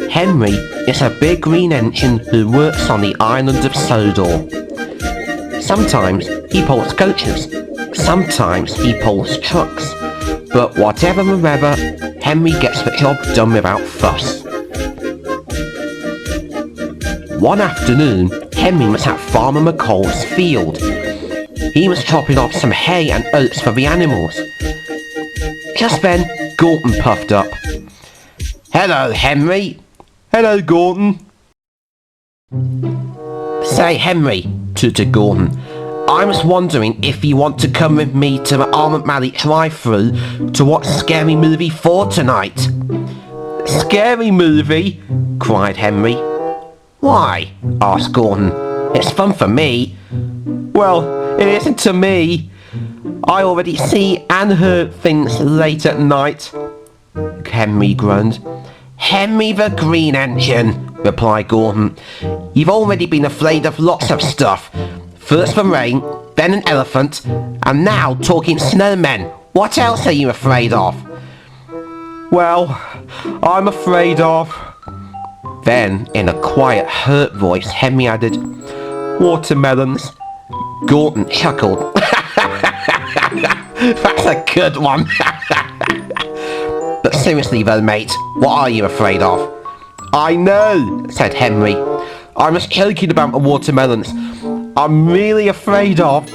Henry is a big green engine who works on the island of Sodor. Sometimes he pulls coaches, sometimes he pulls trucks, but whatever the weather, Henry gets the job done without fuss. One afternoon, Henry was at Farmer McCall's field. He was chopping off some hay and oats for the animals. Just then, Gorton puffed up. "Hello, Henry." "Hello, Gorton." "Say, Henry," tooted Gorton, "I was wondering if you want to come with me to the Almond Valley drive-thru to watch Scary Movie 4 tonight." "Scary Movie?" cried Henry. "Why?" asked Gorton. "It's fun for me." "Well, it isn't to me. I already see and heard things late at night," Henry groaned. "Henry the Green Engine," replied Gorton. "You've already been afraid of lots of stuff. First the rain, then an elephant, and now talking snowmen. What else are you afraid of?" "Well, I'm afraid of..." Then, in a quiet, hurt voice, Henry added, "watermelons." Gorton chuckled. "That's a good one." "But seriously though, mate, what are you afraid of?" "I know," said Henry. "I was joking about the watermelons. I'm really afraid of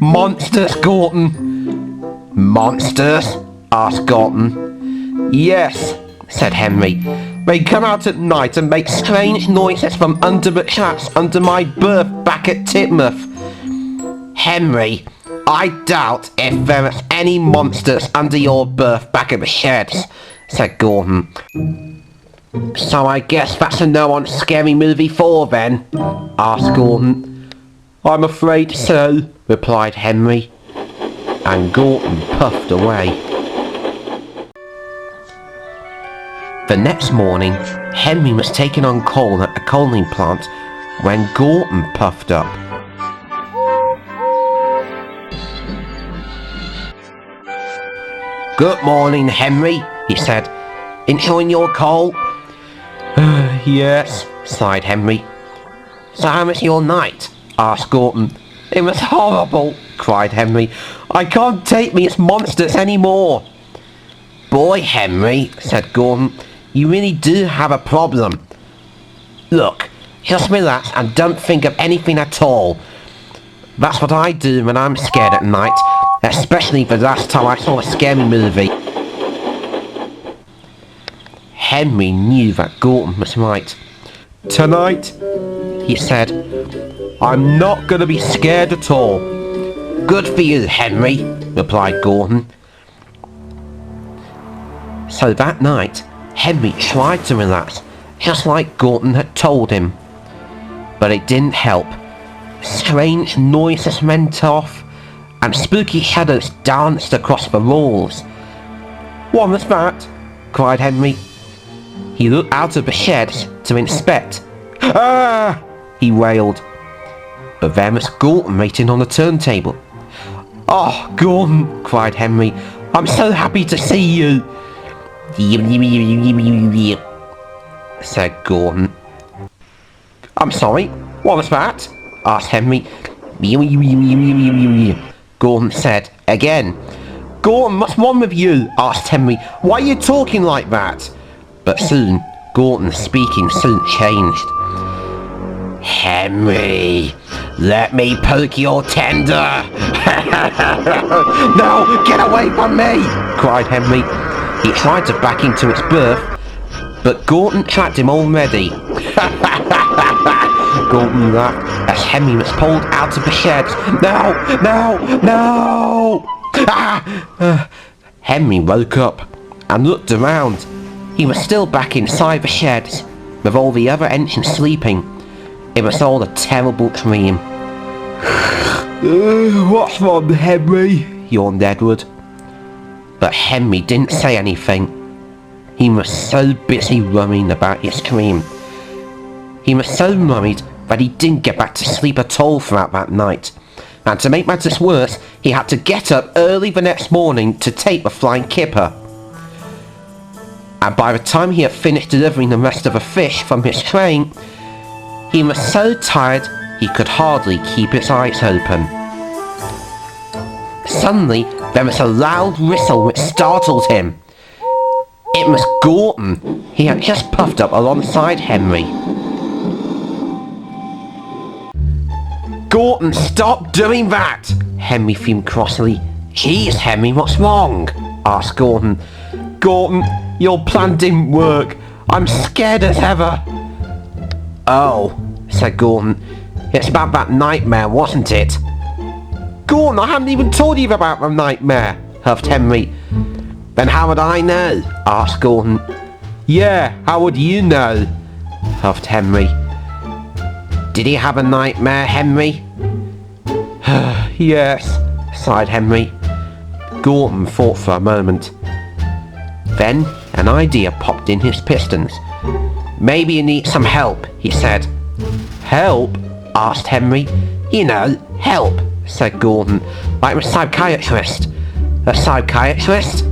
monsters, Gorton." "Monsters?" asked Gorton. "Yes," said Henry. "They come out at night and make strange noises from under the traps under my berth back at Titmouth." "Henry, I doubt if there are any monsters under your berth back at the sheds," said Gorton. "So I guess that's a no on Scary Movie 4 then?" asked Gorton. "I'm afraid so," replied Henry, and Gorton puffed away. The next morning, Henry was taking on coal at the coaling plant when Gorton puffed up. "Good morning, Henry," he said. "Enjoying your coal?" "Yes," sighed Henry. "So how was your night?" asked Gorton. "It was horrible," cried Henry. "I can't take these monsters anymore." "Boy, Henry," said Gorton, "you really do have a problem. Look, just relax and don't think of anything at all. That's what I do when I'm scared at night, especially the last time I saw a scary movie." Henry knew that Gorton was right. "Tonight," he said, "I'm not going to be scared at all." "Good for you, Henry," replied Gorton. So that night, Henry tried to relax, just like Gorton had told him. But it didn't help. Strange noises went off, and spooky shadows danced across the walls. "What was that?" cried Henry. He looked out of the sheds to inspect. "Ah!" he wailed. But there was Gorton waiting on the turntable. "Oh, Gorton!" cried Henry. "I'm so happy to see you!" said Gorton. "I'm sorry, what was that?" asked Henry. Gorton said again. "Gorton, what's wrong with you?" asked Henry. "Why are you talking like that?" But soon, Gorton's speaking soon changed. "Henry, let me poke your tender." "No, get away from me!" cried Henry. He tried to back into its berth, but Gorton trapped him already. Gorton laughed as Henry was pulled out of the sheds. "No, no, no!" Henry woke up and looked around. He was still back inside the sheds, with all the other engines sleeping. It was all a terrible dream. "What's wrong, Henry?" yawned Edward. But Henry didn't say anything. He was so busy worrying about his dream. He was so worried that he didn't get back to sleep at all throughout that night, And to make matters worse, he had to get up early the next morning to take the flying kipper. And by the time he had finished delivering the rest of the fish from his train, he was so tired he could hardly keep his eyes open. Suddenly, there was a loud whistle which startled him. It was Gorton. He had just puffed up alongside Henry. "Gorton, stop doing that!" Henry fumed crossly. "Jeez, Henry, what's wrong?" asked Gorton. "Gorton, your plan didn't work. I'm scared as ever." "Oh," said Gorton. "It's about that nightmare, wasn't it?" "Gorton, I haven't even told you about the nightmare," huffed Henry. "Then how would I know?" asked Gorton. "Yeah, how would you know?" huffed Henry. "Did he have a nightmare, Henry?" "Yes," sighed Henry. Gorton thought for a moment. Then an idea popped in his pistons. "Maybe you need some help," he said. "Help?" asked Henry. "You know, help," said Gorton, "like a psychiatrist." "A psychiatrist?"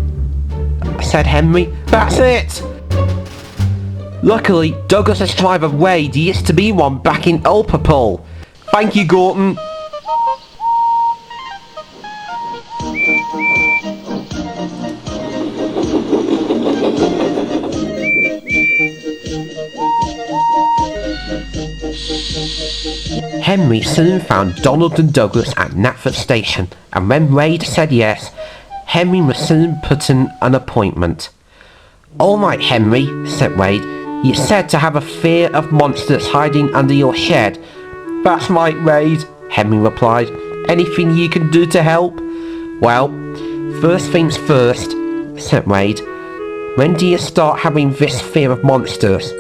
said Henry. "That's it!" Luckily, Douglas's driver Wade used to be one back in Ulpapole. "Thank you, Gorton." Henry soon found Donald and Douglas at Knapford Station, and when Wade said yes, Henry was soon put in an appointment. "All right, Henry," said Wade. "You said to have a fear of monsters hiding under your shed." "That's right, Wade," Henry replied. "Anything you can do to help?" "Well, first things first," said Wade. "When do you start having this fear of monsters?"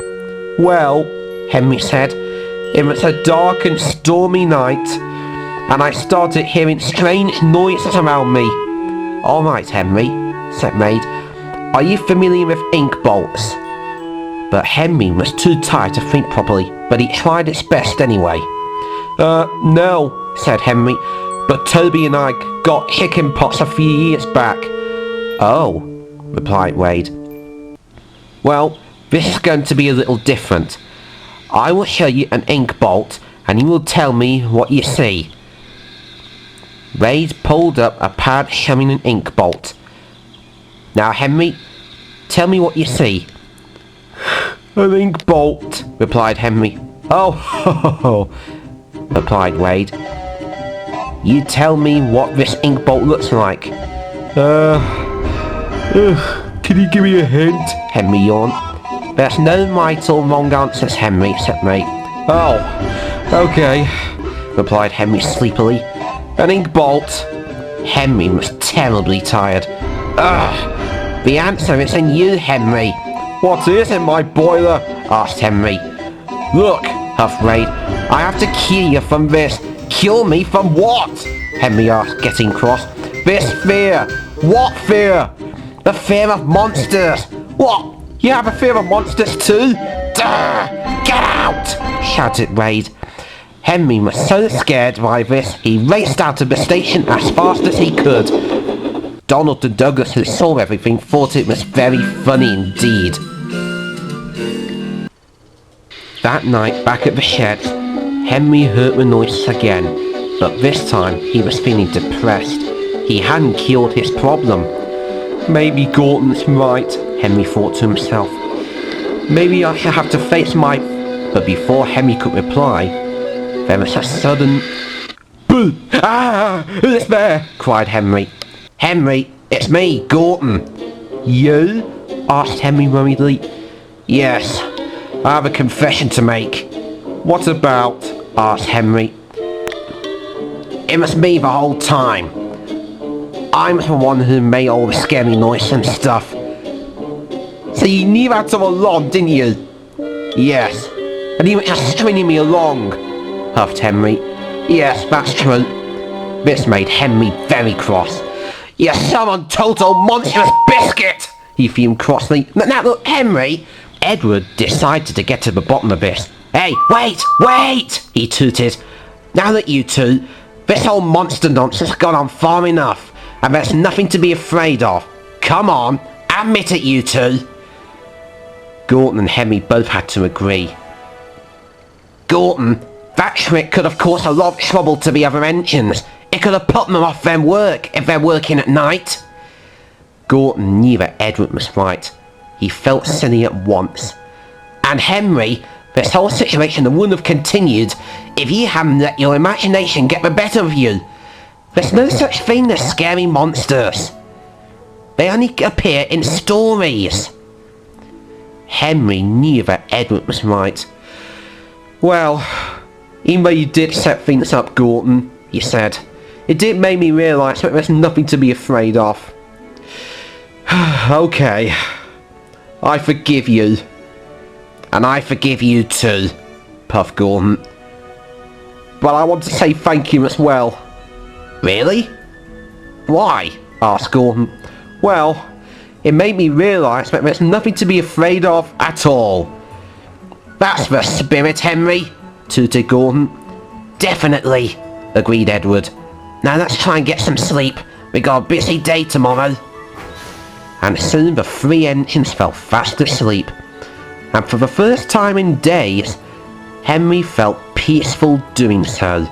"Well," Henry said, "it was a dark and stormy night, and I started hearing strange noises around me." "All right, Henry," said Wade. "Are you familiar with ink bolts?" But Henry was too tired to think properly, but he tried his best anyway. No," said Henry, "but Toby and I got chickenpox a few years back." "Oh," replied Wade. "Well, this is going to be a little different. I will show you an ink bolt, and you will tell me what you see." Wade pulled up a pad showing an ink bolt. "Now, Henry, tell me what you see." "An ink bolt," replied Henry. "Oh, ho, ho, ho," replied Wade. "You tell me what this ink bolt looks like." Can you give me a hint?" Henry yawned. "There's no right or wrong answers, Henry," said Wade. "Oh, okay," replied Henry sleepily. "An ink bolt." Henry was terribly tired. "The answer is in you, Henry." "What is in my boiler?" asked Henry. "Look," huffed Wade, "I have to cure you from this." "Cure me from what?" Henry asked, getting cross. "This fear." "What fear?" "The fear of monsters." "What? You have a fear of monsters too?" "Duh! Get out!" shouted Wade. Henry was so scared by this, he raced out of the station as fast as he could. Donald and Douglas, who saw everything, thought it was very funny indeed. That night, back at the shed, Henry heard the noises again, but this time he was feeling depressed. He hadn't cured his problem. "Maybe Gorton's right," Henry thought to himself. "Maybe I shall have to face my..." But before Henry could reply, there was a sudden... "Boo! Ah! Who's there?" cried Henry. "Henry, it's me, Gorton." "You?" asked Henry worriedly. "Yes, I have a confession to make." "What about?" asked Henry. "It was me the whole time. I'm the one who made all the scary noise and stuff." "So you knew that all along, didn't you?" "Yes, and you were just stringing me along," huffed Henry. "Yes, that's true." This made Henry very cross. "You're some total monstrous biscuit!" he fumed crossly. "Now look, Henry!" Edward decided to get to the bottom of this. "Hey, wait! He tooted. "Now that you two, This whole monster nonsense has gone on far enough, and there's nothing to be afraid of. Come on, admit it, you two. Gorton and Henry both had to agree. Gorton, that trick could have caused a lot of trouble to the other engines. It could have put them off their work if they're working at night. Gorton knew that Edward was right. He felt silly at once. And Henry, this whole situation wouldn't have continued if you hadn't let your imagination get the better of you. There's no such thing as scary monsters. They only appear in stories. Henry knew that Edward was right. Well, even though you did set things up, Gorton, he said, it did make me realise that there's nothing to be afraid of. Okay, I forgive you. And I forgive you too, puffed Gorton. But I want to say thank you as well. Really? Why? Asked Gorton. Well, it made me realise that there's nothing to be afraid of at all. That's the spirit, Henry, tooted Gorton. Definitely, agreed Edward. Now let's try and get some sleep. We got a busy day tomorrow. And soon the three engines fell fast asleep. And for the first time in days, Henry felt peaceful doing so.